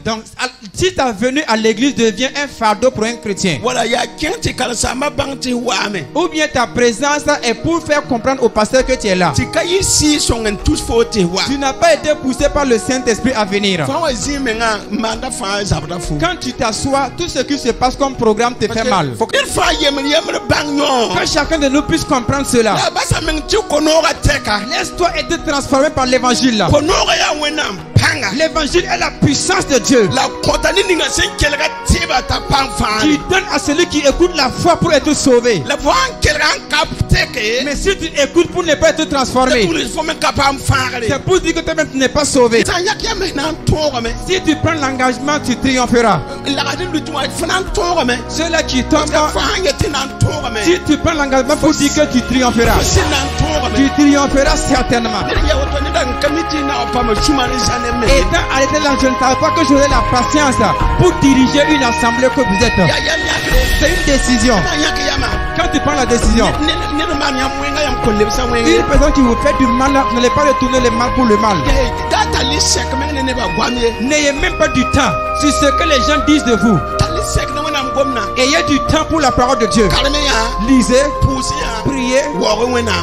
Donc, si ta venue à l'église devient un fardeau pour un chrétien, ou bien ta présence est pour faire comprendre au pasteur que tu es là, tu n'as pas été poussé par le Saint-Esprit à venir. Quand tu t'assois, tout ce qui se passe comme programme te fait mal. Que chacun de nous puisse comprendre cela. Laisse-toi être transformé par l'évangile. L'évangile est la puissance de Dieu qui donne à celui qui écoute la foi pour être sauvé. Mais si tu écoutes pour ne pas être transformé, c'est pour dire que toi-même tu n'es pas sauvé. Si tu prends l'engagement, tu triompheras. Ceux-là qui tombent, si tu prends l'engagement pour dire que tu triompheras, tu triompheras certainement. Étant arrêté là, je ne savais pas que j'aurais la patience pour diriger une assemblée que vous êtes. C'est une décision. Quand tu prends la décision, une personne qui vous fait du mal, n'allez pas retourner le mal pour le mal. N'ayez même pas du temps sur ce que les gens disent de vous. Ayez du temps pour la parole de Dieu. Lisez, priez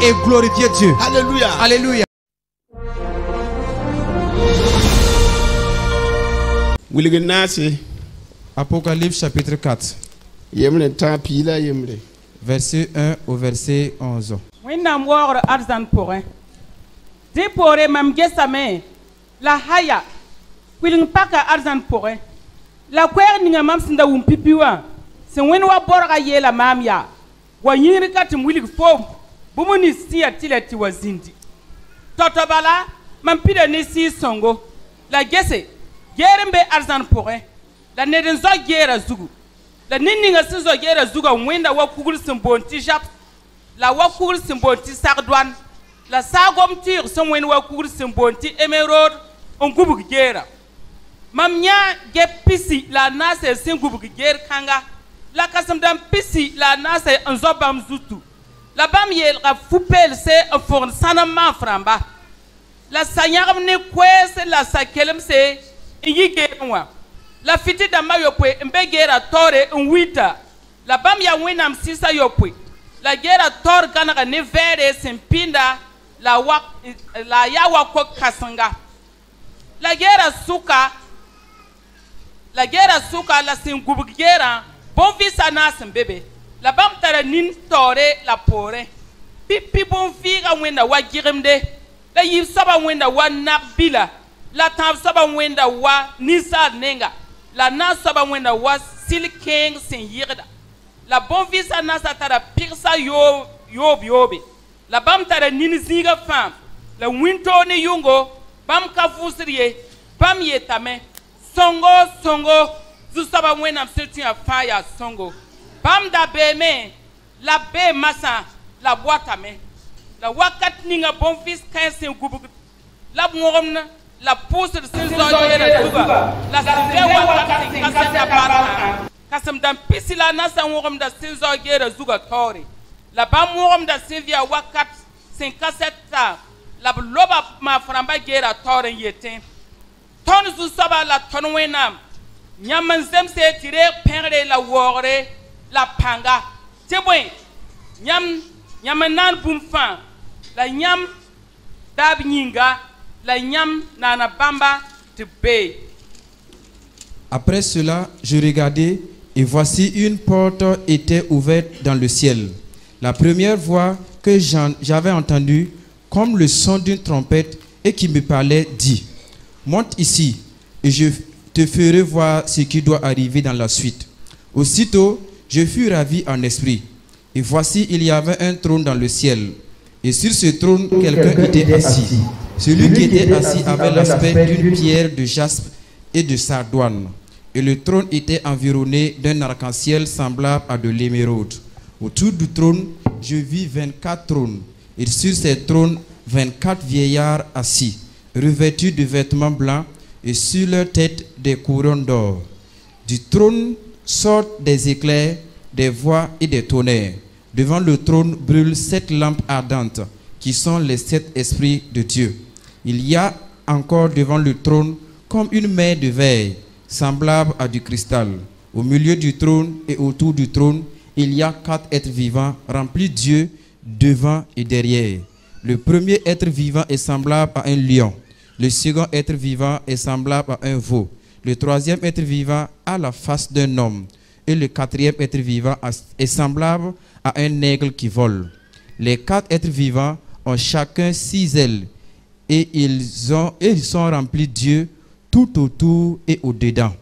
et glorifiez Dieu. Alléluia. Alléluia. Apocalypse chapitre 4. Verset 1 au verset 11. La haya kwilin paka arzan pore la kwer ninga mam sinda wumpipiwa se wen wa borga yela mam ya wa yiri katim wilig fo bumuni siya tilati wazindi totobala mam pida ni si songo la gese gerembe arzan pore la neden zo gera zugu la ninninga sizo gera zuga wenda wa kugul simbonti jap la wa kugul simbonti sardwan la sagom tir son wen wa kugul simbonti emerod on gubuk gera mamnya ge pisi la nase sin gubuk ger kanga la kasam dam pisi la nase en zobam zutu la bam yel ga fupel se en forn sanama framba la sanyam ne kwese la sakelem se yige wa la fiti da mayo pwe mbe gera tore en wita la bam ya winam sisa yo pwe la gera tor kana ne vere simpinda la wa la yawa ko kasanga la guerre suka la singubugera bon visa nas bébé la bam tara nin tore la pore pipi bon figa wenda wa giremde la yib saba wenda wa nabila la tab saba wenda wa nisa nenga la na saba wenda wa silking sin yirda la bon visa nas tara pirsa yobe la bam tara nin ziga fam la winto ne yungo bam ka fusriye bam yetame songo zusaba mwena msetu ya fire songo bam da beme la be masa la boitame la wakat ninga bon fils 15 gubu la ngomna la pousse de ses oreilles duga la se wakat kasata para kasam dam pisila nasa ngom da ses oreilles duga tori la bam ngom da sevia wakat 57 la loba ma framba gera toren yete ton zu saba la ton wenam nyaman zemse tire pengre la wore la panga teboy nyam nan bumfa la nyam dab nyinga la nyam nana bamba tebe. Après cela, je regardais et voici une porte était ouverte dans le ciel. La première voix que j'avais entendue comme le son d'une trompette et qui me parlait dit: monte ici et je te ferai voir ce qui doit arriver dans la suite. Aussitôt, je fus ravi en esprit. Et voici, il y avait un trône dans le ciel. Et sur ce trône, quelqu'un était assis. Celui qui était assis avait l'aspect d'une pierre de jaspe et de sardoine. Et le trône était environné d'un arc-en-ciel semblable à de l'émeraude. Autour du trône, je vis 24 trônes. Et sur ces trônes, 24 vieillards assis, revêtus de vêtements blancs, et sur leur tête des couronnes d'or. Du trône sortent des éclairs, des voix et des tonnerres. Devant le trône brûlent 7 lampes ardentes, qui sont les 7 esprits de Dieu. Il y a encore devant le trône comme une mer de verre, semblable à du cristal. Au milieu du trône et autour du trône, il y a 4 êtres vivants remplis d'yeux devant et derrière. Le premier être vivant est semblable à un lion. Le second être vivant est semblable à un veau. Le troisième être vivant a la face d'un homme. Et le quatrième être vivant est semblable à un aigle qui vole. Les 4 êtres vivants ont chacun 6 ailes. Et ils sont remplis d'yeux tout autour et au-dedans.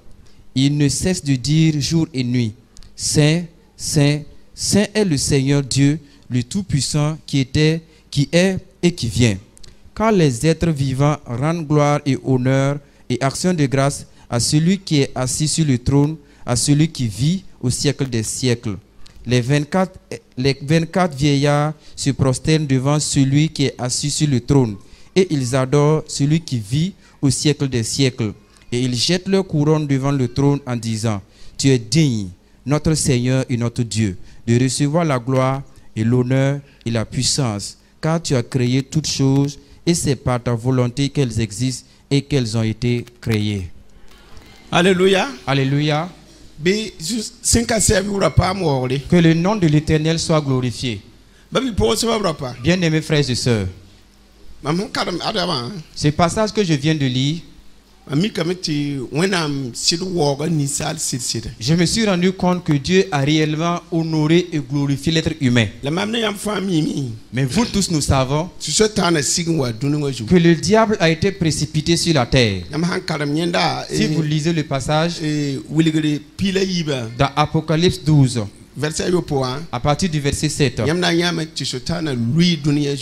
Ils ne cessent de dire jour et nuit, Saint, Saint, Saint est le Seigneur Dieu, le Tout-Puissant qui est et qui vient. Quand les êtres vivants rendent gloire et honneur et action de grâce à celui qui est assis sur le trône, à celui qui vit au siècle des siècles. Les 24 vieillards se prosternent devant celui qui est assis sur le trône, et ils adorent celui qui vit au siècle des siècles. Et ils jettent leur couronne devant le trône en disant, Tu es digne, notre Seigneur et notre Dieu, de recevoir la gloire et l'honneur et la puissance, car tu as créé toutes choses, et c'est par ta volonté qu'elles existent et qu'elles ont été créées. Alléluia. Alléluia. Que le nom de l'Éternel soit glorifié. Bien-aimés frères et sœurs, ce passage que je viens de lire, je me suis rendu compte que Dieu a réellement honoré et glorifié l'être humain. Mais vous tous, nous savons que le diable a été précipité sur la terre. Si vous lisez le passage dans Apocalypse 12, à partir du verset 7,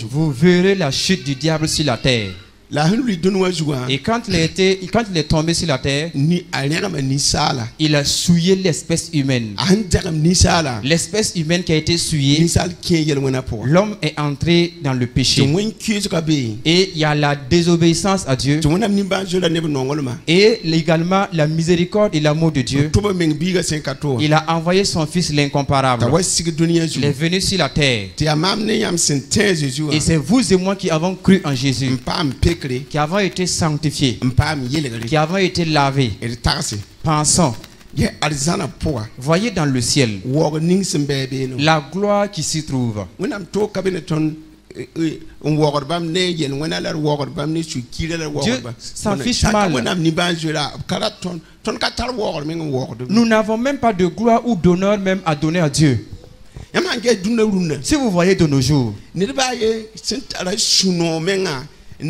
vous verrez la chute du diable sur la terre. Et quand il est tombé sur la terre, il a souillé l'espèce humaine. L'espèce humaine qui a été souillée, l'homme est entré dans le péché. Et il y a la désobéissance à Dieu. Et également la miséricorde et l'amour de Dieu. Il a envoyé son fils l'incomparable. Il est venu sur la terre. Et c'est vous et moi qui avons cru en Jésus, qui avons été sanctifiés, qui avons été lavés. Pensons, voyez dans le ciel la gloire qui s'y trouve. Dieu s'en fiche mal. Nous n'avons même pas de gloire ou d'honneur même à donner à Dieu. Si vous voyez de nos jours, il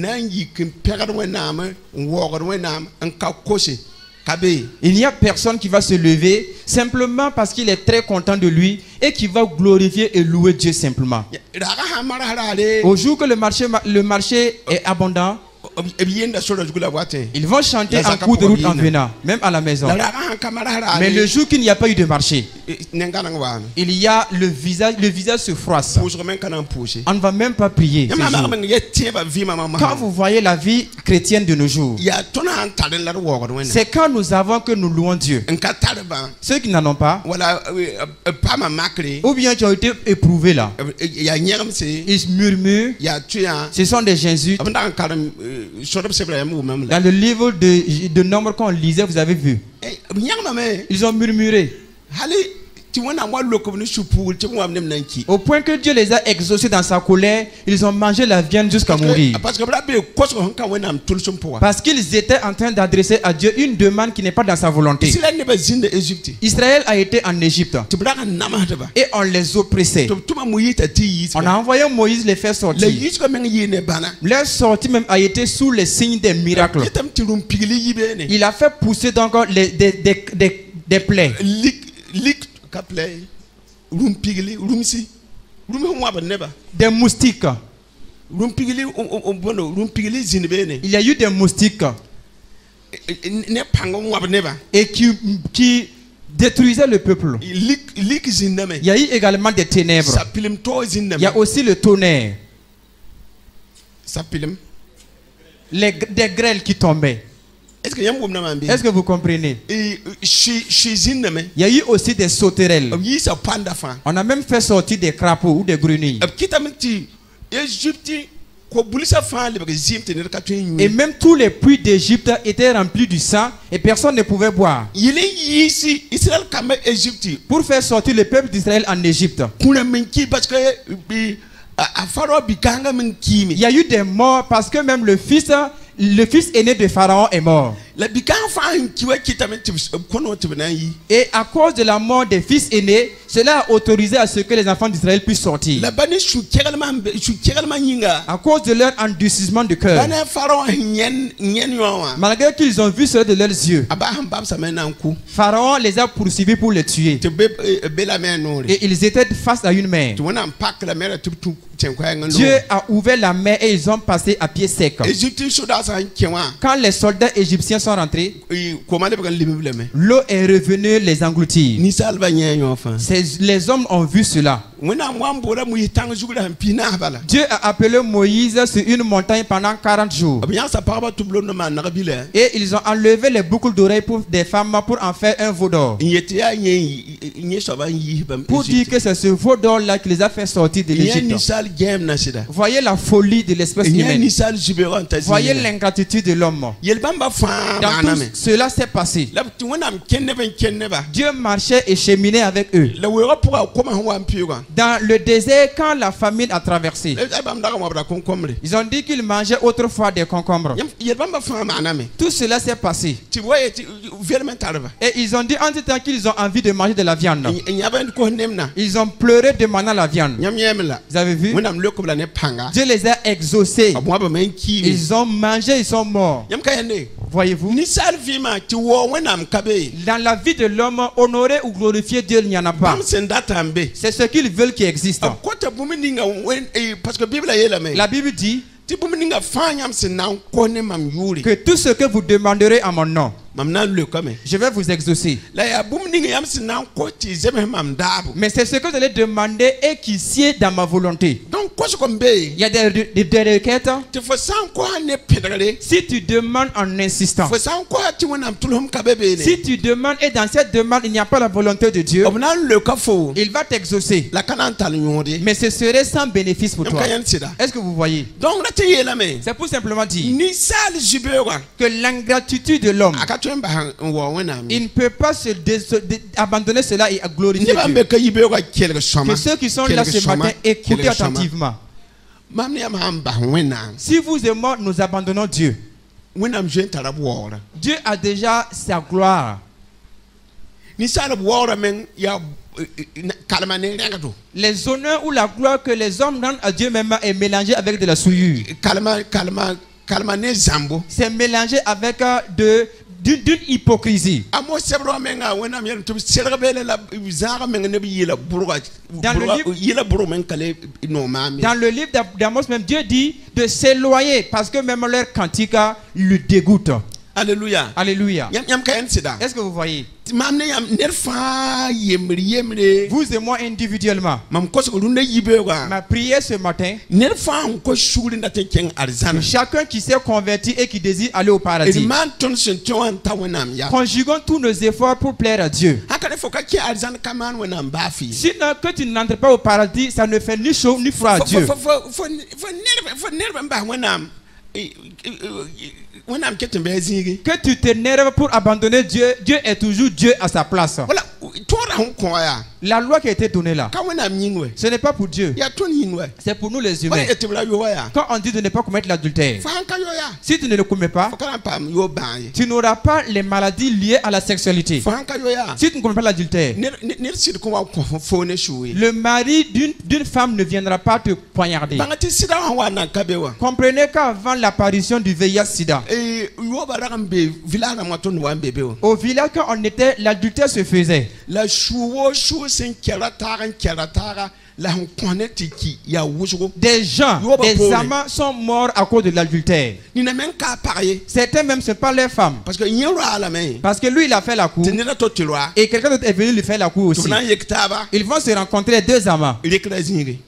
n'y a personne qui va se lever simplement parce qu'il est très content de lui et qui va glorifier et louer Dieu simplement. Au jour que le marché est abondant, ils vont chanter en cours de route en venant, même à la maison. Mais le jour qu'il n'y a pas eu de marché, il y a le visage se froisse. On ne va même pas prier ce jour. Quand vous voyez la vie chrétienne de nos jours, c'est quand nous avons que nous louons Dieu. Ceux qui n'en ont pas, ou bien qui ont été éprouvés là, ils murmurent, ce sont des Jésus. Dans le livre de Nombre qu'on lisait, vous avez vu, ils ont murmuré au point que Dieu les a exaucés dans sa colère. Ils ont mangé la viande jusqu'à mourir, parce qu'ils étaient en train d'adresser à Dieu une demande qui n'est pas dans sa volonté. Israël a été en Égypte et on les oppressait. On a envoyé Moïse les faire sortir. Leur sortie même a été sous les signes des miracles. Il a fait pousser donc des plaies. Des moustiques. Il y a eu des moustiques et qui détruisaient le peuple. Il y a eu également des ténèbres. Il y a aussi le tonnerre. Des grêles qui tombaient. Est-ce que vous comprenez? Il y a eu aussi des sauterelles. On a même fait sortir des crapauds ou des grenouilles. Et même tous les puits d'Égypte étaient remplis du sang et personne ne pouvait boire. Pour faire sortir le peuple d'Israël en Égypte. Il y a eu des morts parce que même le fils aîné de Pharaon est mort. Et à cause de la mort des fils aînés, cela a autorisé à ce que les enfants d'Israël puissent sortir. À cause de leur endurcissement de cœur. Malgré qu'ils ont vu cela de leurs yeux, Pharaon les a poursuivis pour les tuer. Et ils étaient face à une mer. Dieu a ouvert la mer et ils ont passé à pied sec. Quand les soldats égyptiens sont rentrés, l'eau est revenue les engloutir. Les hommes ont vu cela. Dieu a appelé Moïse sur une montagne pendant 40 jours. Et ils ont enlevé les boucles d'oreilles des femmes pour en faire un veau d'or. Pour dire que c'est ce veau d'or là qui les a fait sortir de l'Égypte. Voyez la folie de l'espèce humaine. Voyez l'ingratitude de l'homme. Dans tout cela s'est passé. Dieu marchait et cheminait avec eux. Dans le désert, quand la famine a traversé, ils ont dit qu'ils mangeaient autrefois des concombres. Tout cela s'est passé. Et ils ont dit en tout temps qu'ils ont envie de manger de la viande. Ils ont pleuré demandant la viande. Vous avez vu? Dieu les a exaucés. Ils ont mangé, ils sont morts. Voyez-vous? Dans la vie de l'homme, honorer ou glorifier Dieu, il n'y en a pas. C'est ce qu'ils veulent qui existe. La Bible dit que tout ce que vous demanderez à mon nom, je vais vous exaucer. Mais c'est ce que vous allez demander et qui sied dans ma volonté. Il y a des requêtes. Si tu demandes en insistant, si tu demandes et dans cette demande il n'y a pas la volonté de Dieu, il va t'exaucer. Mais ce serait sans bénéfice pour toi. Est-ce que vous voyez? C'est pour simplement dire que l'ingratitude de l'homme, il ne peut pas abandonner cela et glorifier Dieu. Que ceux qui sont là ce matin, écoutez attentivement. Si vous et moi nous abandonnons Dieu, Dieu a déjà sa gloire. Les honneurs ou la gloire que les hommes donnent à Dieu même est mélangée avec de la souillure. C'est mélangé avec d'une hypocrisie. Dans le livre d'Amos même, Dieu dit de s'éloigner parce que même leur cantique le dégoûte. Alléluia. Alléluia. Est-ce que vous voyez? Vous et moi individuellement, ma prière ce matin, chacun qui s'est converti et qui désire aller au paradis, conjuguons tous nos efforts pour plaire à Dieu. Sinon que tu n'entres pas au paradis, ça ne fait ni chaud ni froid à Dieu. Que tu t'énerves pour abandonner Dieu, Dieu est toujours Dieu à sa place. La loi qui a été donnée là, ce n'est pas pour Dieu, c'est pour nous les humains. Quand on dit de ne pas commettre l'adultère, si tu ne le commets pas, tu n'auras pas les maladies liées à la sexualité. Si tu ne commets pas l'adultère, le mari d'une femme ne viendra pas te poignarder. Comprenez qu'avant l'apparition du VIH-Sida, au village quand on était, l'adultère se faisait. Des gens, des amants sont morts à cause de l'adultère. Certains même ce n'est pas leurs femmes. Parce que lui il a fait la cour et quelqu'un d'autre est venu lui faire la cour aussi. Ils vont se rencontrer, les deux amants.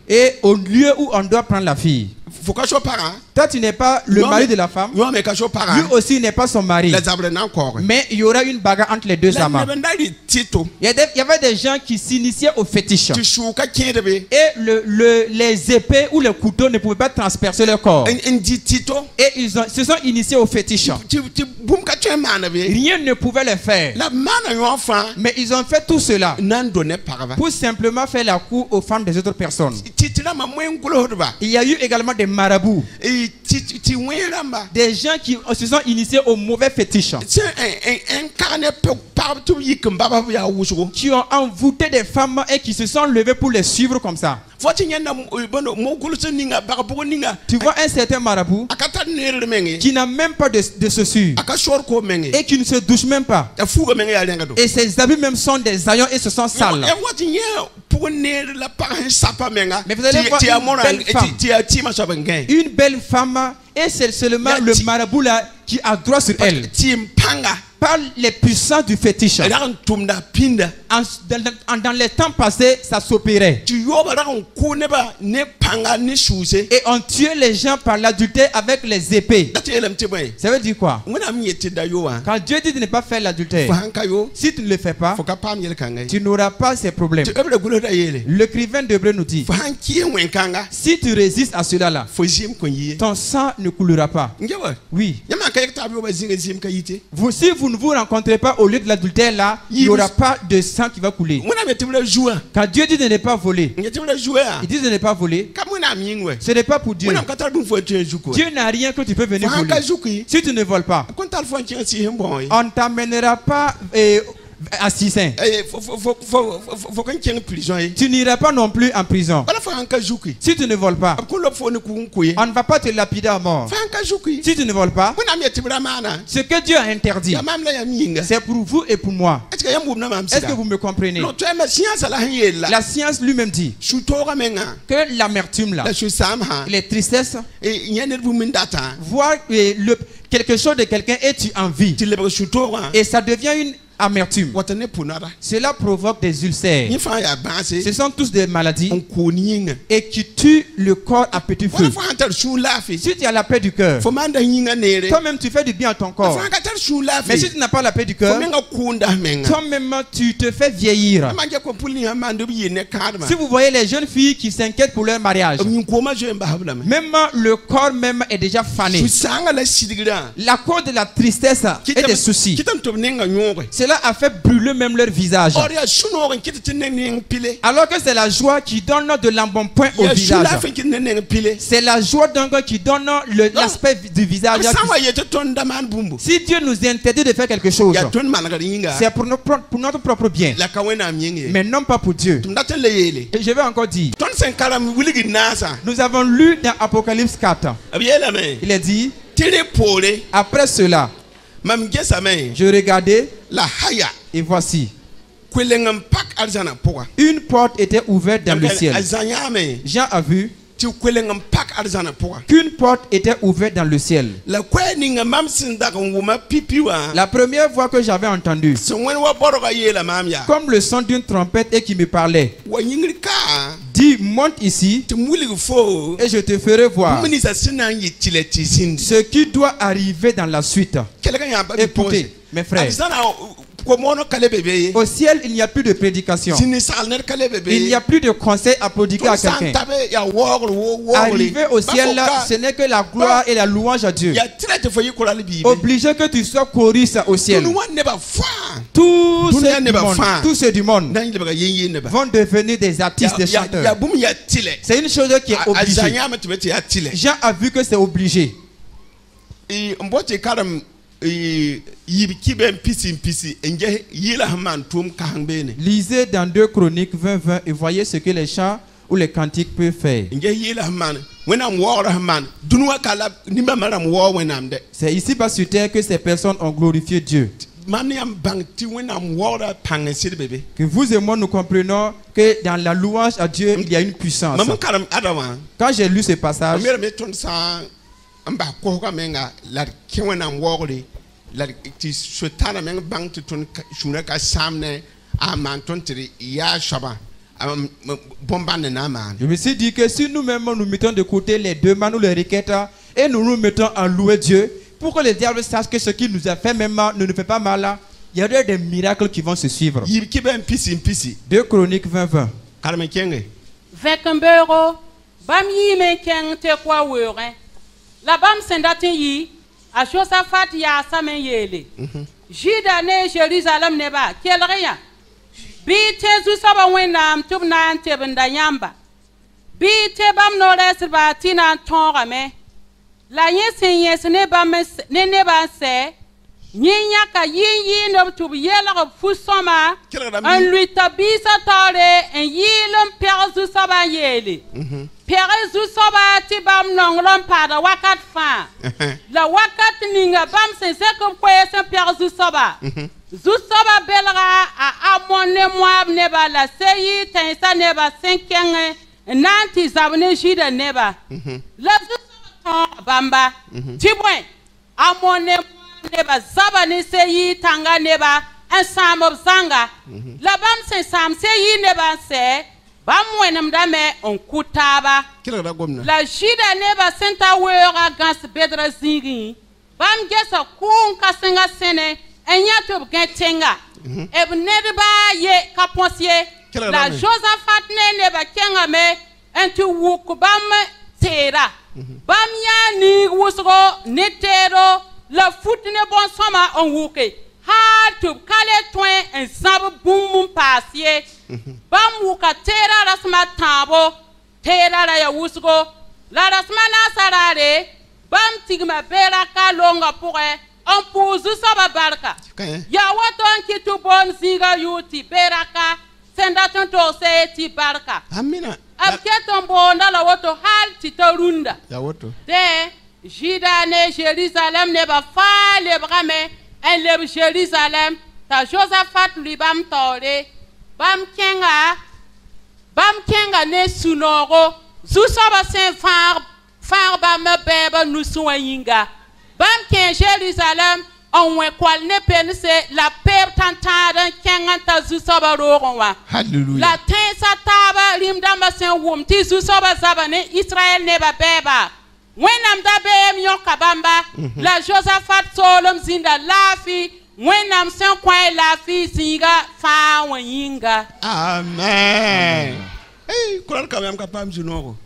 Et au lieu où on doit prendre la fille, faut que je parle. Toi, tu n'es pas le mari de la femme. Yo mais que je Lui parle. aussi n'est pas son mari. Les abres encore. Mais il y aura une bagarre entre les deux amants. Tito. Il y avait des gens qui s'initiaient au fétiche. Tu chouka kiende be. Et les épées ou les couteaux ne pouvaient pas transpercer leur corps. Un dit Tito. Et ils se sont initiés au fétiche. Tu boum ka tu man be. Rien ne pouvait les faire. La man yo enfant. Mais ils ont fait tout cela Nan donné par va. pour simplement faire la cour aux femmes des autres personnes. Titira ma moins kulo ba. Il y a eu également des marabouts, Et ti wéramba. des gens qui se sont initiés au mauvais fétiche, C'est un carnet partout yik baba ya wusugo. qui ont envoûté des femmes et qui se sont levés pour les suivre comme ça. Foti nyanda bono mo gulusu ninga bagabugo ninga. Tu vois un certain marabout Akata nere mengi. qui n'a même pas de chaussures Aka short ko mengi. et qui ne se douche même pas. Ta fuga mengi ya lenga do. Et ses habits même sont des haillons et se sont sales. Et wati nya pour nere la par un sapa menga. Mais vous allez voir une belle femme. Ti ma so bengen. Une belle femme et c'est seulement le marabout là qui a droit sur elle. Ti mpanga. Par les puissances du fétiche. Ran tumda pinda. Dans les temps passés, ça s'opérait. Tu yoba ran ko neba ne panga ni souse. Et on tuait les gens par l'adultère avec les épées. Dati elam ti boy. Ça veut dire quoi? Ngona mi yeti da yo wa. Quand Dieu dit de ne pas faire l'adultère, Fanka yo. si tu ne le fais pas, Faut ka pam yel kanga. tu n'auras pas ces problèmes. Tu ebre gulo da yele. L'écrivain d'Hébreux nous dit, Fanki wen kanga. si tu résistes à cela là, Fo jim ko yi. ton sang ne coulera pas. Ngewa. Oui. Yama ka yekta bi ba zinga zim ka yite. Si vous ne vous rencontrez pas au lieu de l'adultère là, il n'y aura pas de sang qui va couler. Ngona me tibula joua. Quand Dieu dit de ne pas voler, Ngetibula joua. il dit de ne pas voler, Kamuna mingwe. ce n'est pas pour Dieu. Muna mkata dun fo tu juko. Dieu n'a rien que tu peux venir voler. Fanka juki. Si tu ne voles pas, Kontal fo nki si hembo yi. on ne t'amènera pas à 600. Faut qu'on tienne prison. Tu n'iras pas non plus en prison. Voilà, faut un kajuki. Si tu ne voles pas, On on ne va pas te lapider à mort. Si tu ne voles pas, ce que Dieu a interdit, c'est pour vous et pour moi. Est-ce que vous me comprenez? La science lui-même dit que l'amertume là, les tristesses, voir quelque chose de quelqu'un et tu en vis, et ça devient une amertume. Cela provoque des ulcères. Ce sont tous des maladies et qui tuent le corps à petit feu. Si tu as la paix du cœur, toi-même tu fais du bien à ton corps. Mais si tu n'as pas la paix du cœur, toi-même tu te fais vieillir. Si vous voyez les jeunes filles qui s'inquiètent pour leur mariage, même le corps même est déjà fané. La cause de la tristesse et des soucis, cela a fait brûler même leur visage. Alors que c'est la joie qui donne de l'embonpoint au visage. C'est la joie donc qui donne l'aspect du visage. Si Dieu nous interdit de faire quelque chose, c'est pour notre propre bien, mais non pas pour Dieu. Et je vais encore dire, nous avons lu dans Apocalypse 4, il est dit, après cela, je regardais et voici, une porte était ouverte dans le ciel. Jean a vu qu'une porte était ouverte dans le ciel. La première voix que j'avais entendue, comme le son d'une trompette et qui me parlait, dit, monte ici et je te ferai voir ce qui doit arriver dans la suite. Écoutez, mes frères, au ciel, il n'y a plus de prédication. Il n'y a plus de conseil à prodiguer à quelqu'un. Arriver au ciel, là, ce n'est que la gloire et la louange à Dieu. Obligé que tu sois choriste au ciel. Tous ceux du monde vont devenir des artistes, des chanteurs. C'est une chose qui est obligée. Jean a vu que c'est obligé. Lisez dans 2 Chroniques 20:20 et voyez ce que les chants ou les cantiques peuvent faire. C'est ici-bas sur terre que ces personnes ont glorifié Dieu. Que vous et moi nous comprenons que dans la louange à Dieu il y a une puissance. Quand j'ai lu ce passage, Je me suis dit que si nous-mêmes nous mettons de côté les demandes ou les requêtes et nous nous mettons à louer Dieu, pour que le diable sache que ce qu'il nous a fait même ne nous fait pas mal, il y aura des miracles qui vont se suivre. 2 Chroniques 20:20. Vekembero, bam yi men keng te kwa wure. La bam sendatin yi, a Josaphat ya samen yele. Jida ne Jérusalem ne ba, kel rien. Bi te zu saba wenam tub na ante benda yamba. Bi te bam no res ba tina tonga me. La yes ne ba ne ba se. Nyinya ka yin no tub yela fusoma. En lui tabisa tare en yilum per zu saba yele. Per zu saba ti bam nonglom pada wakat fa. La wakat ninga bam se kom kwese per zu saba. Zu saba belra a amone moab neba la seyi tensa neba 5 nanti zabne jida neba. La zu saba bamba. Tibwen amone neba zabane seyi tanga neba ensemble zanga. La bam se sam seyi neba se bam wenam dame on kutaba. La jida neba senta wera gas bedra zingi. Bam gesa kun kasenga sene enyato gentenga. Ebnedba ye kaponsie. La Josaphat neba kenga me entu wuk bam tera. Bam ya ni wusgo netero la foutne bon soma on wuke. Ha tu kale toin en sab bum pasie. Bam wuka tera rasma tabo. Tera la ya wusgo. La rasma na sarare. Bam tigma beraka longa pourre. On pousse saba barka. Ya waton ki tu bon zinga yuti beraka. Sendaton to se ti barka. Amina. Abketon bonda la wato hal ti torunda. Ya wato. De Jida ne Jérusalem ne ba fa le brame en le Jérusalem ta Josaphat lui bam tore bam kenga ne sunoro zu saba sen far bam beba nu suwinga bam ken Jérusalem on we kwal ne pense la pep tantada kenga ta zu saba rogonwa. Hallelujah. La tensa taba rimdamba sen wum ti zu saba zaba ne Israël ne ba beba. When am da be mi kabamba la Josaphat solom zinda lafi when am sen kwai lafi zinga fa wanyinga. Amen. Hey, koran kamam kapam junoko.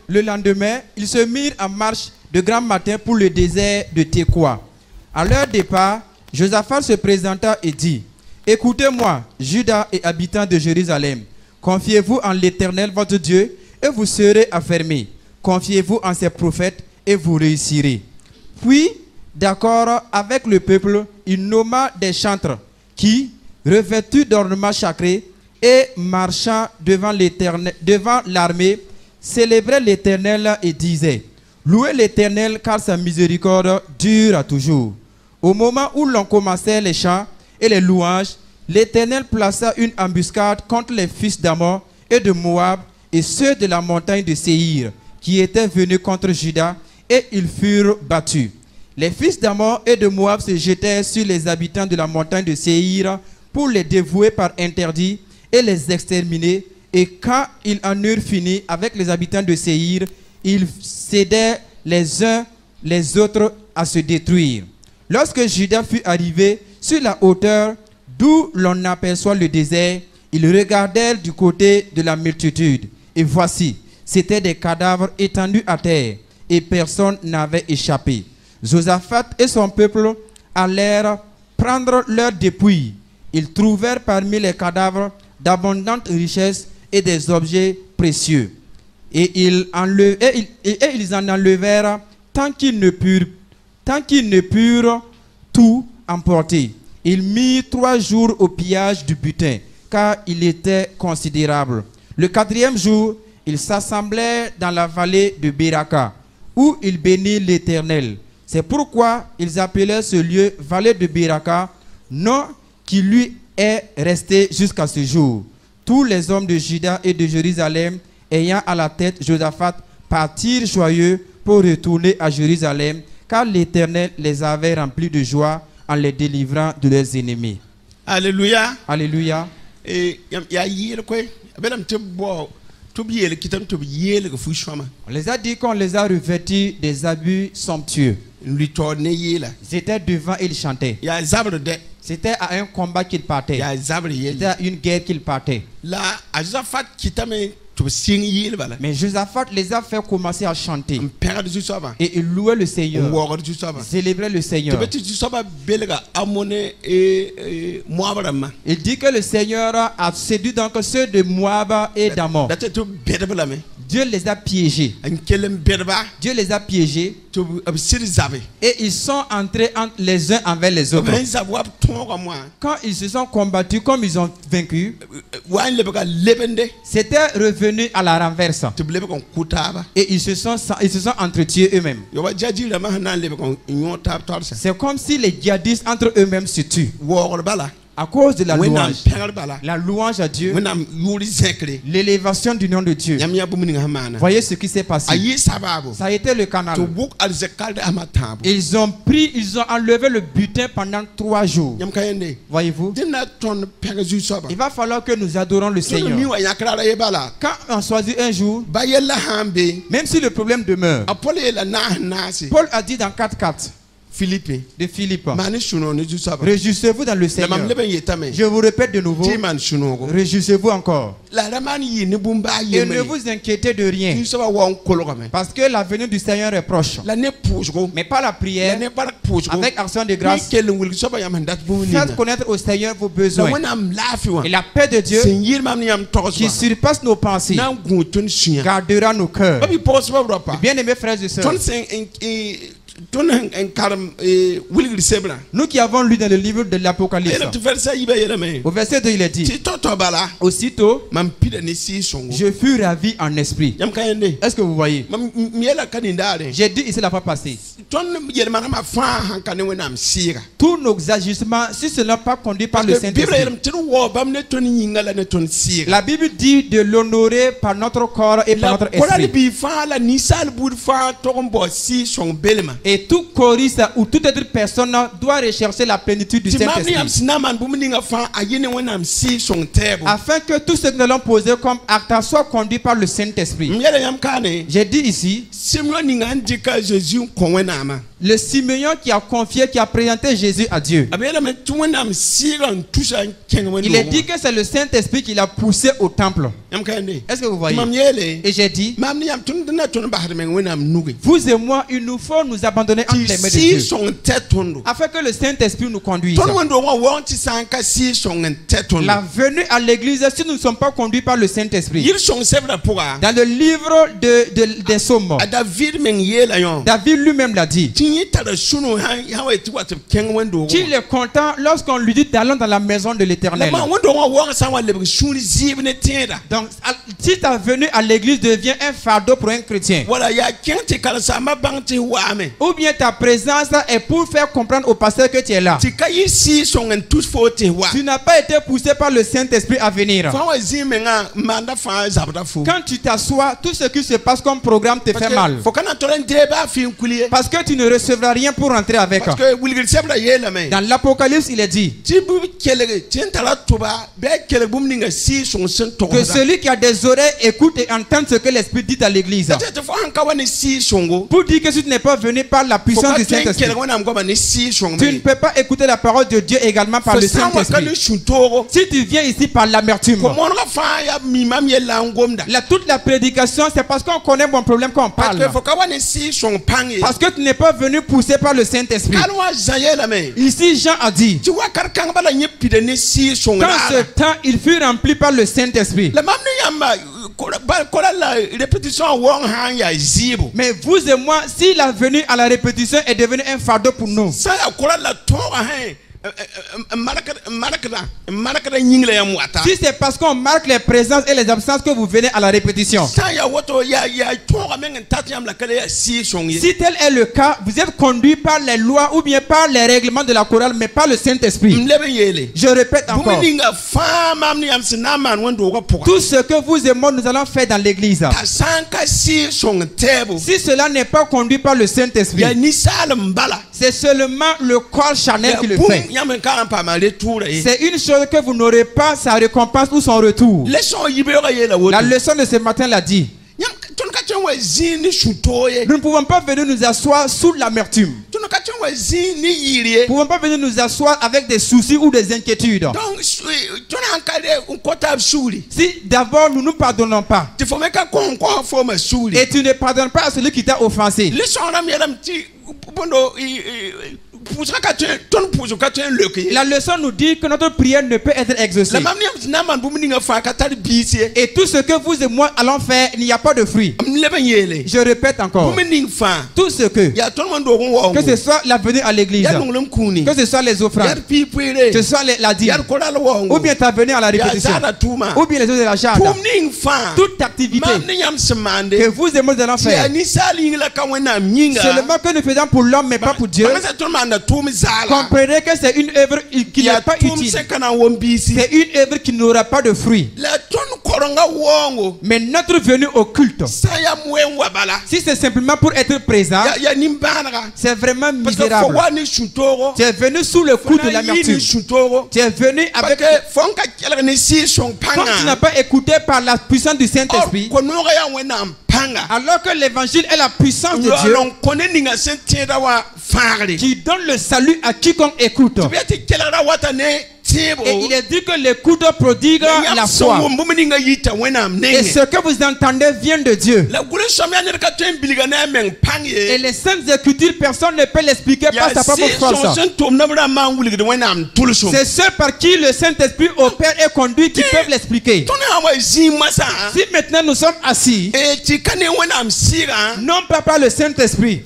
Le lendemain, ils se mirent en marche de grand matin pour le désert de Tekoa. À leur départ, Josaphat se présenta et dit: écoutez-moi, Juda et habitants de Jérusalem, confiez-vous en l'Éternel votre Dieu et vous serez affermis. Confiez-vous en ses prophètes et vous réussirez. Puis, d'accord avec le peuple, il nomma des chantres qui, revêtus d'ornements sacrés et marchant devant l'armée, célébraient l'Éternel et disaient: louez l'Éternel car sa miséricorde dure à toujours. Au moment où l'on commençait les chants et les louanges, l'Éternel plaça une embuscade contre les fils d'Ammon et de Moab et ceux de la montagne de Séhir, qui étaient venus contre Juda, et ils furent battus. Les fils d'Ammon et de Moab se jetèrent sur les habitants de la montagne de Séhir pour les dévouer par interdit et les exterminer. Et quand ils en eurent fini avec les habitants de Séhir, ils cédaient les uns les autres à se détruire. Lorsque Juda fut arrivé sur la hauteur d'où l'on aperçoit le désert, ils regardèrent du côté de la multitude. Et voici, c'étaient des cadavres étendus à terre, et personne n'avait échappé. Josaphat et son peuple allèrent prendre leur dépouille. Ils trouvèrent parmi les cadavres d'abondantes richesses et des objets précieux. Et ils en enlevèrent tant qu'ils ne purent tout emporter. Ils mirent 3 jours au pillage du butin, car il était considérable. Le 4e jour, ils s'assemblèrent dans la vallée de Beraka, où ils bénirent l'Éternel. C'est pourquoi ils appelaient ce lieu vallée de Beraka, nom qui lui est resté jusqu'à ce jour. Tous les hommes de Juda et de Jérusalem, ayant à la tête Josaphat, partirent joyeux pour retourner à Jérusalem, car l'Éternel les avait remplis de joie en les délivrant de leurs ennemis. Alléluia. Alléluia. Et ya yir quoi belam te bo to biel kitam to biel ga fu shoma On les a dit qu'on les a revêtus des habits somptueux. lui torne yela Ils étaient devant et ils chantaient. ya zabre de C'était à un combat qu'ils partaient. ya zabre C'était yela à une guerre qu'ils partaient. la azafat kitame to sing yela bala Mais Josaphat les a fait commencer à chanter. père du soba Et ils louaient le Seigneur. wo du soba Ils célébraient le to Seigneur. beti du soba belga amone e moabrama Il dit que le Seigneur a séduit donc ceux de Moab et d'Ammon. date to bedbala me Dieu les a piégés. en kelem bedba Dieu les a piégés. to absir zabe Et ils sont entrés les uns envers les autres. ben zabwab tonga moi Quand ils se sont combattus, comme ils ont vaincu, wan lebga lebende c'était revenu à la renverse. to lebe kon kutaba Et ils se sont entretués eux-mêmes. yo wa jaji la ma na lebe kon nyota torsa C'est comme si les djihadistes entre eux-mêmes se tuent. wo bala À cause de la wenam louange. père bala La louange à Dieu. wenam yuri zekre L'élévation du nom de Dieu. yamya bumuni hamana Voyez ce qui s'est passé. ayi sababu Ça a été le canal. to buk al zakalde amatabu Ils ont enlevé le butin pendant 3 jours. yam kayende Voyez-vous? dina ton père ju soba Il va falloir que nous adorons le to mi Seigneur. wa yakra ye bala Quand on choisit un jour, ba yella hambe même si le problème demeure, apole la na nasi Paul a dit dans 4:4 Philippe de Philippe, mani shuno ni ju soba réjouissez-vous dans le la Seigneur. mam leben yetame Je vous répète de nouveau, timan shuno go réjouissez-vous encore. la ramani yi ni bumba Et yeme ne vous inquiétez de rien, ju soba won kologame parce que la venue du Seigneur est proche. la ne pushgo Mais par la la prière, ne barak pushgo avec action de ni grâce, kel wil soba yam ndat bumuni faites connaître au Seigneur vos la besoins. wenam lafi wa Et la paix de Dieu, sin yir mam ni yam togos qui surpasse nos pensées, na gutun suya gardera nos cœurs. babi possible ropa Bien-aimés frères et sœurs, ton sen ton en karam wilgri sebra nous qui avons lu dans le livre de l'Apocalypse, ele tu versa yibe yele me au verset 2, il est dit, ti toto bala aussitôt, mam pida ni si songo je fus ravi en esprit. yam kayende Est-ce que vous voyez? mam miela kanindare J'ai dit ici la fois passée, ton yele ma fa hankane wenam sira tous nos agissements, si ce n'est pas conduit par parce le que bible Saint-Esprit, yele tin wo bam ne ton yingala ne ton sira la Bible dit de l'honorer par notre corps et par notre kolali esprit. bi fa la ni sal bud fa tokombo si son belma Et tout choriste ou toute autre personne doit rechercher la plénitude du ti mam ni am Saint-Esprit, sinaman bumni nga fa ayene wenam si son tebo afin que tout ce que nous allons poser comme acte soit conduit par le Saint-Esprit. miele yam kane J'ai dit ici, simlo ni nga ndika Jésus ko wenama le Simeon qui a confié, qui a présenté Jésus à Dieu. abela me tu wenam sira ntusha ken wenu Il est dit que c'est le Saint-Esprit qui l'a poussé au temple. yam kane Est-ce que vous voyez? mam yele Et j'ai dit, mam ni yam tun na tun bahar men wenam nugi vous et moi, il nous faut nous abandonner entre ti les mains de si Dieu, son tetondo afin que le Saint-Esprit nous conduise. ton wendo wa wonti sanka si son tetondo La venue à l'église, si nous ne sommes pas conduits par le Saint-Esprit. yir son sebra pourra Dans le livre des Psaumes, a David men yela yon David lui-même l'a dit. tinyi tara sunu ha wa ti wat ken wendo Qu'il est content lorsqu'on lui dit d'aller dans la maison de la l'Éternel. ma wendo wa wa sa wa lebi shuri zibne tenda Donc, si ta venue à l'église devient un fardeau pour un chrétien, wala ya kente kala sa ma bangti wa me ou bien ta présence est pour faire comprendre au pasteur que tu es là, ti kayi si son en tout fote wa tu n'as pas été poussé par le Saint-Esprit à venir. fa wa zime nga manda fa zabda fu Quand tu t'assois, tout ce qui se passe comme programme te fait mal. fo kana tolen deba fi kuliye Parce que tu ne recevras rien pour rentrer avec. parce que wilgir sebra yela me Dans l'Apocalypse, il est dit ti bu kelege tentara tuba be kelege bum ninga si son sen to que celui qui a des oreilles écoute et entend ce que l'Esprit dit à l'église. te fo hanka wani si songo Pour dire que si tu n'es pas venu par la puissance du Saint-Esprit, kelege wana ngoma ni si songo tu ne peux pas écouter la parole de Dieu également par le Saint-Esprit. Si tu viens ici par l'amertume, toute la prédication, c'est parce qu'on connaît mon problème qu'on parle. Parce que tu n'es pas venu pousser par le Saint-Esprit. Ici, Jean a dit, quand ce temps, il fut rempli par le Saint-Esprit. Mais vous et moi, si la venue à la répétition est devenue un fardeau pour nous, si c'est parce qu'on marque les présences et les absences que vous venez à la répétition, si tel est le cas, vous êtes conduit par les lois ou bien par les règlements de la chorale, mais pas le Saint-Esprit. Je répète encore, tout ce que vous et moi nous allons faire dans l'église, si cela n'est pas conduit par le Saint-Esprit, C'est seulement le corps charnel qui le fait. C'est une chose que vous n'aurez pas sa récompense ou son retour. La leçon de ce matin l'a dit. Nous ne pouvons pas venir nous asseoir sous l'amertume. Nous ne pouvons pas venir nous asseoir avec des soucis ou des inquiétudes. Si d'abord nous ne pardonnons pas, et tu ne pardonnes pas à celui qui t'a offensé, la leçon nous dit que notre prière ne peut être exaucée. Et tout ce que vous et moi allons faire, il n'y a pas de fruit. Je répète encore. Tout ce que ce soit la venue à l'église, que ce soit les offrandes, que ce soit la dîme, ou bien ta venue à la répétition, ou bien les autres de la charte, toute activité que vous et moi allons faire, seulement que nous faisons pour l'homme mais pas pour Dieu. Comprenez que c'est une œuvre qui n'est pas utile. C'est une œuvre qui n'aura pas de fruit. Mais notre venue au culte, si c'est simplement pour être présent, c'est vraiment misérable. Tu es venu sous le coup de l'amertume. Tu es venu avec... Comme tu n'as pas écouté par la puissance du Saint-Esprit, alors que l'évangile est la puissance de Dieu qui donne le salut à quiconque écoute. Et il est dit que l'écoute prodigue la foi. Et ce que vous entendez vient de Dieu. Et les saintes écritures, personne ne peut l'expliquer par sa propre force. C'est ceux par qui le Saint-Esprit opère et conduit qui peuvent l'expliquer. Si maintenant nous sommes assis, non pas par le Saint-Esprit,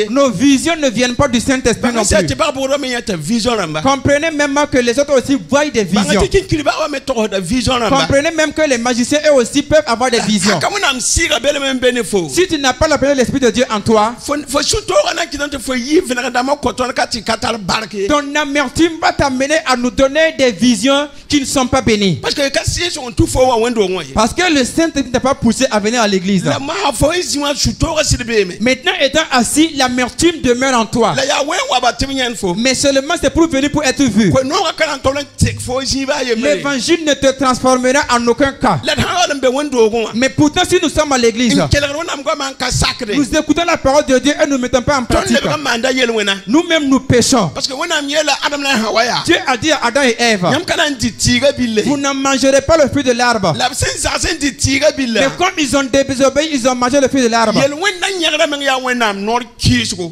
nos visions ne viennent pas du Saint-Esprit non plus. Comprenez même que les autres aussi voient des visions. Comprenez même que les magiciens eux aussi peuvent avoir des visions. Si tu n'as pas la présence de l'Esprit de Dieu en toi, ton amertume va t'amener à nous donner des visions qui ne sont pas bénies. Parce que le Saint-Esprit n'a pas poussé à venir à l'église. Maintenant étant assis, l'amertume demeure en toi. Mais seulement c'est pour venir pour être vu. L'évangile ne te transformera en aucun cas. Mais pourtant si nous sommes à l'église, nous écoutons la parole de Dieu et nous ne mettons pas en pratique. Nous-mêmes nous péchons. Dieu a dit à Adam et Ève, vous ne mangerez pas le fruit de l'arbre. Mais comme ils ont désobéi, ils ont mangé le fruit de l'arbre.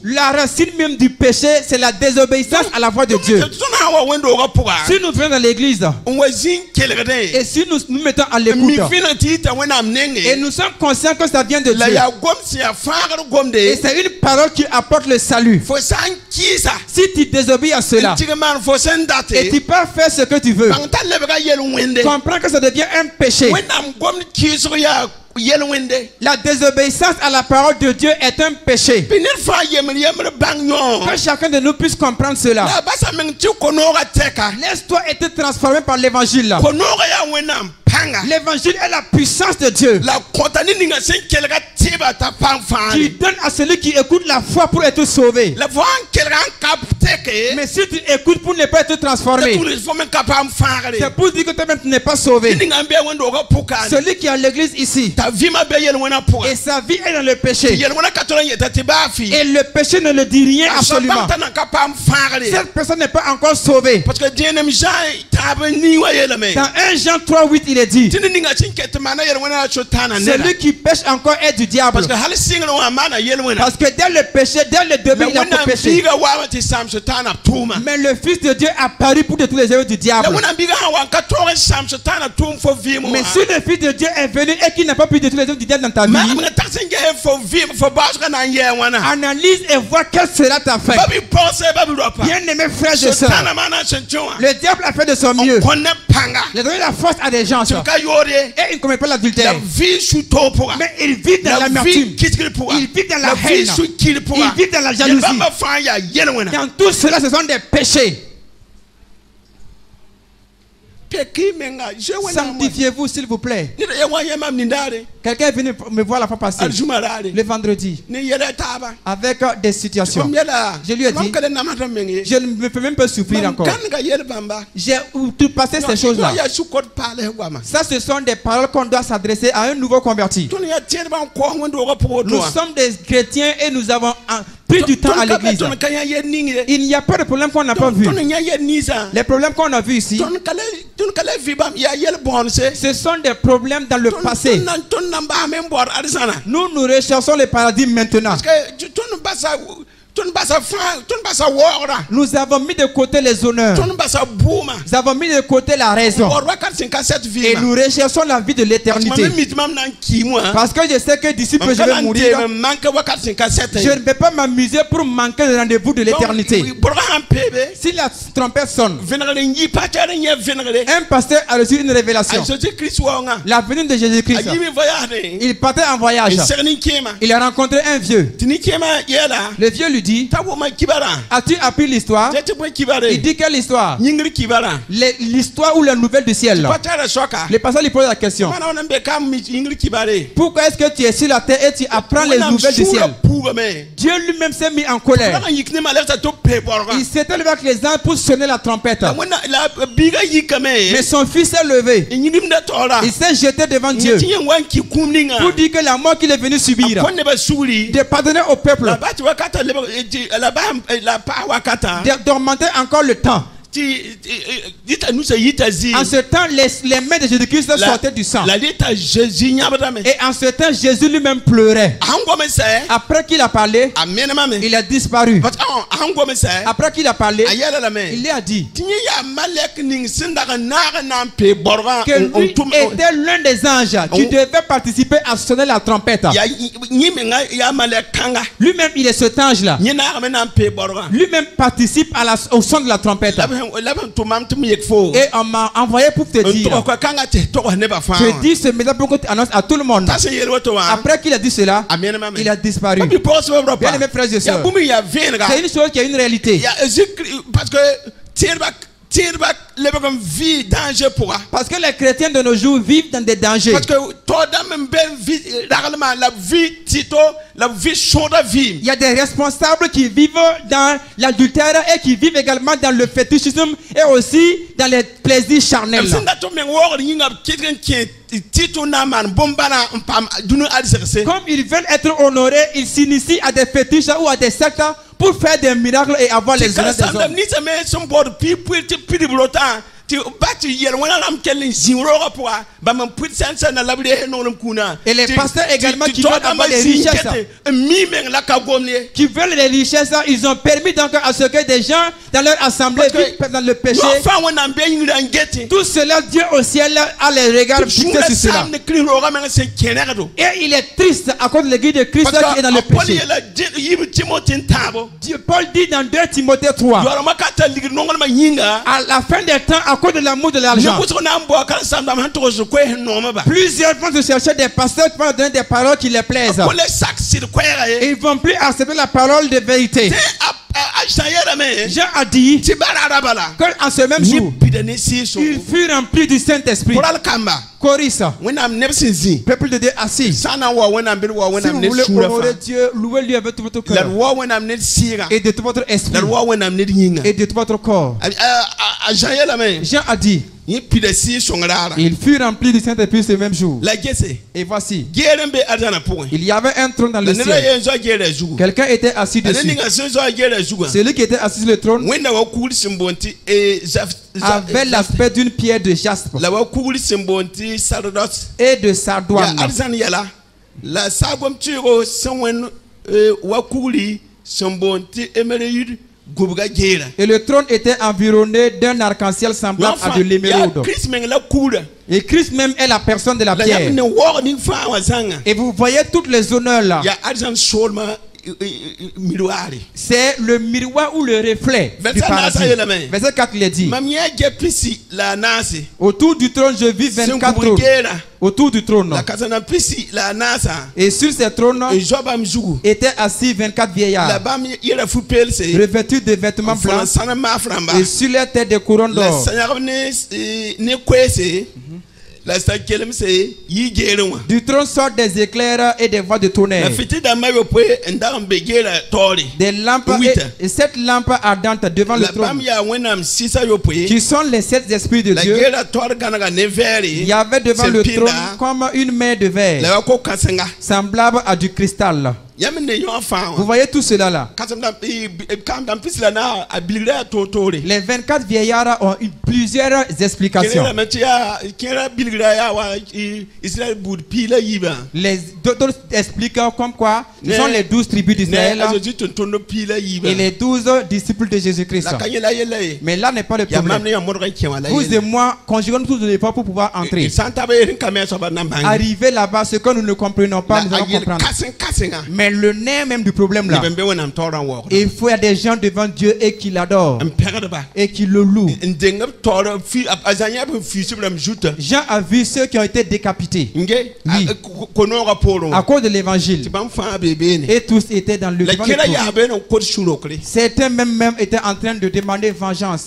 La racine même du péché, c'est la désobéissance à la voix de Dieu. Si nous venons dans l'église et si nous nous mettons à l'écoute et nous sommes conscients que ça vient de Dieu et c'est une parole qui apporte le salut, si tu désobéis à cela et tu peux faire ce que tu veux, comprends que ça devient un péché. La désobéissance à la parole de Dieu est un péché. Que chacun de nous puisse comprendre cela. Laisse-toi être transformé par l'évangile. L'évangile est la puissance de Dieu qui donne à celui qui écoute la foi pour être sauvé. Mais si tu écoutes pour ne pas être transformé, c'est pour dire que toi-même tu n'es pas sauvé. Celui qui est à l'église ici et sa vie est dans le péché et le péché ne le dit rien absolument, cette personne n'est pas encore sauvée. Dans 1 Jean 3:8 il est dit, celui qui pêche encore est du diable. Parce que dès le péché, dès le début il a tout péché. Mais le Fils de Dieu a apparu pour détruire les œuvres du diable. Mais si le Fils de Dieu est venu et qu'il n'a pas pu détruire les œuvres du diable dans ta vie, analyse et vois quelle sera ta fin. Bien-aimés frères et sœurs, le diable a fait de son mieux. Il a donné la force à des gens et il ne commet pas l'adultère. Mais il vit dans l'amertume, il vit dans la haine, il vit dans la jalousie. Dans tout cela, ce sont des péchés. Sanctifiez-vous, s'il vous plaît. Quelqu'un est venu me voir la fois passée, le vendredi, avec des situations. Je lui ai dit, je ne me fais même pas souffrir encore. J'ai passé ces choses-là. Ça, ce sont des paroles qu'on doit s'adresser à un nouveau converti. Nous sommes des chrétiens et nous avons pris du temps à l'église. Il n'y a pas de problème qu'on n'a pas vu. Les problèmes qu'on a vus ici, ce sont des problèmes dans le passé. Nous recherchons le paradis maintenant. Nous avons mis de côté les honneurs. Nous avons mis de côté la raison. Et nous recherchons la vie de l'éternité. Parce que je sais que d'ici peu je vais mourir. Je ne vais pas m'amuser pour manquer le rendez-vous de l'éternité. Si la trompette sonne, un pasteur a reçu une révélation. La venue de Jésus-Christ. Il partait en voyage. Il a rencontré un vieux. Le vieux lui dit, as-tu appris l'histoire? Il dit quelle histoire? L'histoire ou la nouvelle du ciel. Le pasteur lui pose la question, pourquoi est-ce que tu es sur la terre et tu apprends les nouvelles du ciel? Dieu lui-même s'est mis en colère. Il s'était levé avec les anges pour sonner la trompette. Mais son fils s'est levé. Il s'est jeté devant Dieu pour dire que la mort qu'il est venu subir, de pardonner au peuple, d'augmenter encore le temps. En ce temps, les mains de Jésus-Christ sortaient du sang. Et en ce temps, Jésus lui-même pleurait. Après qu'il a parlé, il a disparu. Après qu'il a parlé, il lui a dit que lui était l'un des anges qui devait participer à sonner la trompette. Lui-même, il est cet ange-là. Lui-même participe au son de la trompette. Et on m'a envoyé pour te dire, je dis ce message pour que tu annonces à tout le monde. Après qu'il a dit cela, il a disparu. Bien aimés frères et sœurs, c'est une chose qui a une réalité. Parce que parce que les chrétiens de nos jours vivent dans des dangers. Parce que il y a des responsables qui vivent dans l'adultère et qui vivent également dans le fétichisme et aussi dans les plaisirs charnels. Comme ils veulent être honorés, ils s'initient à des fétiches ou à des sectes pour faire des miracles et avoir les honneurs des hommes. Et les pasteurs également qui veulent avoir les richesses, ils ont permis donc à ce que des gens dans leur assemblée vivent dans le péché. Tout cela, Dieu au ciel a les regards fixés sur cela. Et il est triste à cause de l'église de Christ qui est dans le péché. Paul dit dans 2 Timothée 3, à la fin des temps, à cause de l'amour de l'argent, plusieurs vont se chercher des pasteurs qui vont donner des paroles qui les plaisent. Et ils ne vont plus accepter la parole de vérité. Jean a dit qu'en ce même jour, il fut rempli du Saint-Esprit. Chorissa, peuple de Dieu assis. Si vous voulez honorer Dieu, louez-lui avec tout votre cœur et de tout votre esprit et de tout votre corps. Jean a dit, il fut rempli du Saint-Esprit ce même jour. Et voici, il y avait un trône dans le ciel. Quelqu'un était assis dessus. Celui qui était assis sur le trône avait l'aspect d'une pierre de jaspe et de sardoine. Et le trône était environné d'un arc-en-ciel semblable à de l'émeraude. Et Christ même est la personne de la pierre. Et vous voyez toutes les honneurs là. miroir. C'est le miroir ou le reflet du paradis. Verset 4, il est dit. Autour du trône, je vis 24 trônes. Autour du trône. Et sur ces trônes étaient assis 24 vieillards, revêtus de vêtements blancs, et sur leur tête des couronnes d'or. Du trône sortent des éclairs et des voix de tonnerre. Des lampes et 7 lampes ardentes devant le trône, qui sont les 7 esprits de Dieu. Il y avait devant le trône comme une mer de verre, semblable à du cristal. Vous voyez tout cela là. Les 24 vieillards ont eu plusieurs explications. Les d'autres expliquent comme quoi ce sont les 12 tribus d'Israël et les 12 disciples de Jésus-Christ. Mais là n'est pas le problème. Vous et moi conjuguons tous les efforts pour pouvoir entrer. Arriver là-bas, ce que nous ne comprenons pas, nous allons comprendre. Mais le nez même du problème là, il faut y a des gens devant Dieu et qui l'adorent et qui le louent. Jean a vu ceux qui ont été décapités, oui, à cause de l'évangile, et tous étaient dans le devant le trône. Certains même étaient en train de demander vengeance.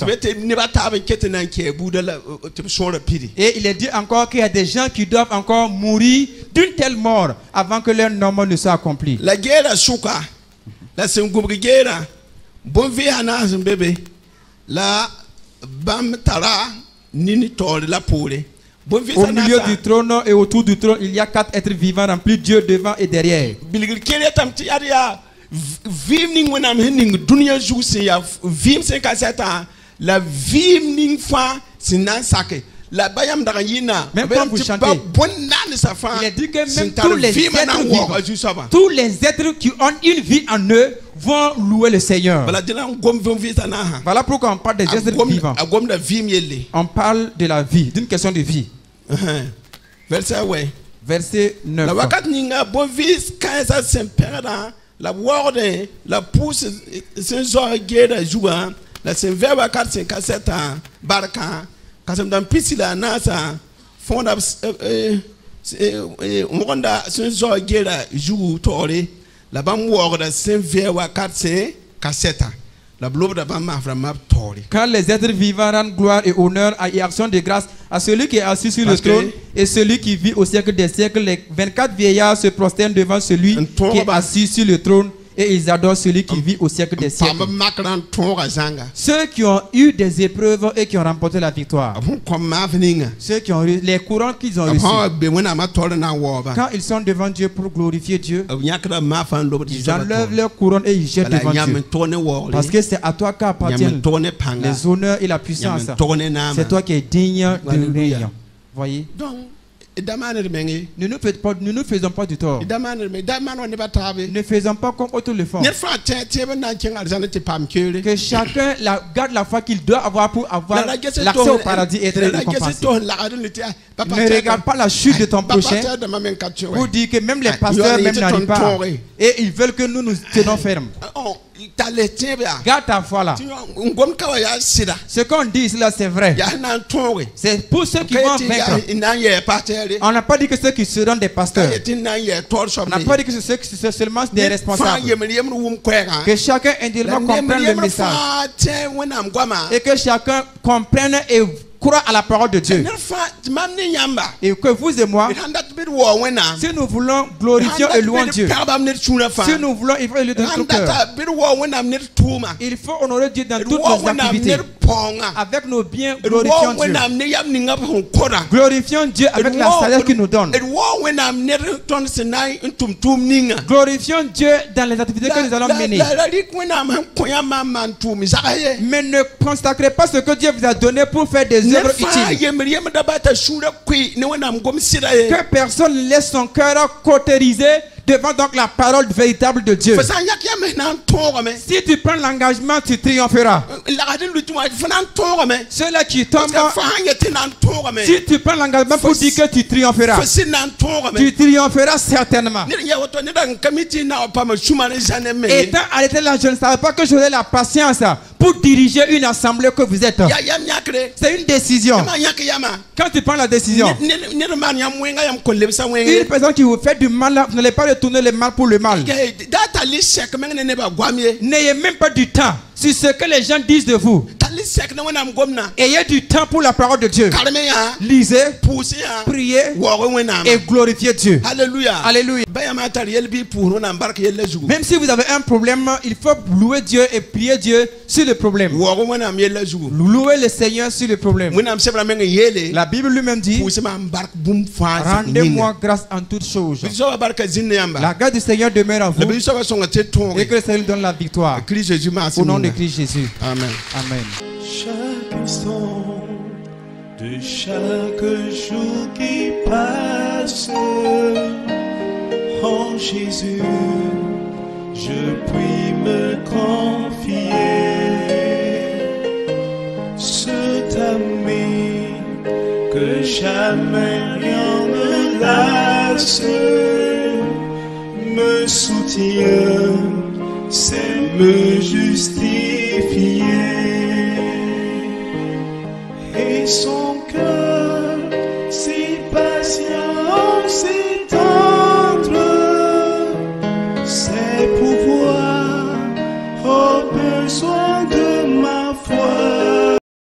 Et il est dit encore qu'il y a des gens qui doivent encore mourir d'une telle mort avant que leur norme ne soit accompli. La guerre souka, la sengubigera, bon viana bébé, la bam tara, nini tol la poule. Au milieu du trône et autour du trône, il y a 4 êtres vivants remplis Dieu devant et derrière. La vim fa sinan sake. La bayam d'Arayina, même quand vous chantez, il est dit que même tous les êtres qui ont une vie en eux vont louer le Seigneur. Voilà pourquoi on parle des êtres vivants. On parle de la vie, d'une question de vie. Verset 9. La worde, la pousse, c'est un guerre jouant, la sévère 457 barca. Kasem dan pisila nasa fonda monda sun zo gera ju tore la bam wogda sen vewa 4 cassette la blob da bam mafra tore. Quand les êtres vivants rendent gloire et honneur et action de grâce à celui qui est assis sur le trône et celui qui vit au siècle des siècles, les 24 vieillards se prosternent devant celui qui est assis sur le trône et ils adorent celui qui vit au siècle des siècles. Ceux qui ont eu des épreuves et qui ont remporté la victoire. Ceux qui ont eu les courants qu'ils ont reçus. Quand ils sont devant Dieu pour glorifier Dieu, ils enlèvent leur couronne et ils jettent devant Dieu. Parce que c'est à toi qu'appartiennent les honneurs et la puissance. C'est toi qui es digne de règne. Voyez? Nous ne faisons pas du tort. Ne faisons pas comme autres le font. Que chacun garde la foi qu'il doit avoir pour avoir l'accès au paradis et être récompensé. Ne regarde pas la chute de ton prochain pour dire que même les pasteurs n'arrivent pas. Et ils veulent que nous nous tenons fermes. Garde ta foi là. Ce qu'on dit ici là, c'est vrai. C'est pour ceux qui vont vaincre. On n'a pas dit que ceux qui seront des pasteurs. On n'a pas dit que ceux qui sont seulement des responsables. Que chacun individuellement comprenne le message. Et que chacun comprenne et croit à la parole de Dieu. Et que vous et moi, si nous voulons glorifier et louer Dieu, si nous voulons éviter de notre cœur, il faut honorer Dieu dans toutes nos activités. Avec nos biens, glorifions Dieu. Glorifions Dieu avec la sagesse qu'il nous donne. Glorifions Dieu dans les activités que nous allons mener. Mais ne consacrez pas ce que Dieu vous a donné pour faire des œuvres utiles. Que personne laisse son cœur cautérisé devant donc la parole véritable de Dieu. Faisant yak ya me nan tongo me. Si tu prends l'engagement, tu triompheras. La gadin lu tuma fanan tongo me. Ceux-là qui tombent, Parce que fa yete nan tongo me. si tu prends l'engagement pour dire que tu triompheras, Fasi nan tongo me. tu triompheras certainement. Ni ya woto ni dan kamiti na pa ma chuma ne jane me. Étant arrêté là, je ne savais pas que j'aurais la patience pour diriger une assemblée que vous êtes. Ya nyakre. C'est une décision. Ma yak yama. Quand tu prends la décision, Ni man yam wenga yam kolle sa une wenga. personne qui vous fait du mal, vous n'allez pas retourner le mal pour le mal. Data li sek me ne ba gwamie. N'ayez même pas du temps sur ce que les gens disent de vous. Tali sek na wona gomna. Ayez du temps pour la parole de Dieu. Karme ya. Lisez, Pousse ya. priez Wo wona. et glorifiez Dieu. Alléluia. Alléluia. Bayama tar yel bi pour na barke yel jugu. Même si vous avez un problème, il faut louer Dieu et prier Dieu sur le problème. Wo wona yel jugu. Louez le Seigneur sur le problème. Muna sebra me yele. La Bible lui-même dit, Pousse ma barke boum fa. rendez-moi grâce en toutes choses. Biso barke zinne yamba. La grâce du Seigneur demeure en Le vous biso songa te tongo. et que le Seigneur donne la victoire. Christ Jésus ma Au nom de Christ Jésus. Amen. Amen. Chaque instant de chaque jour qui passe, en Jésus, je puis me confier. Cet ami que jamais rien ne lasse, me soutient, c'est me justifier.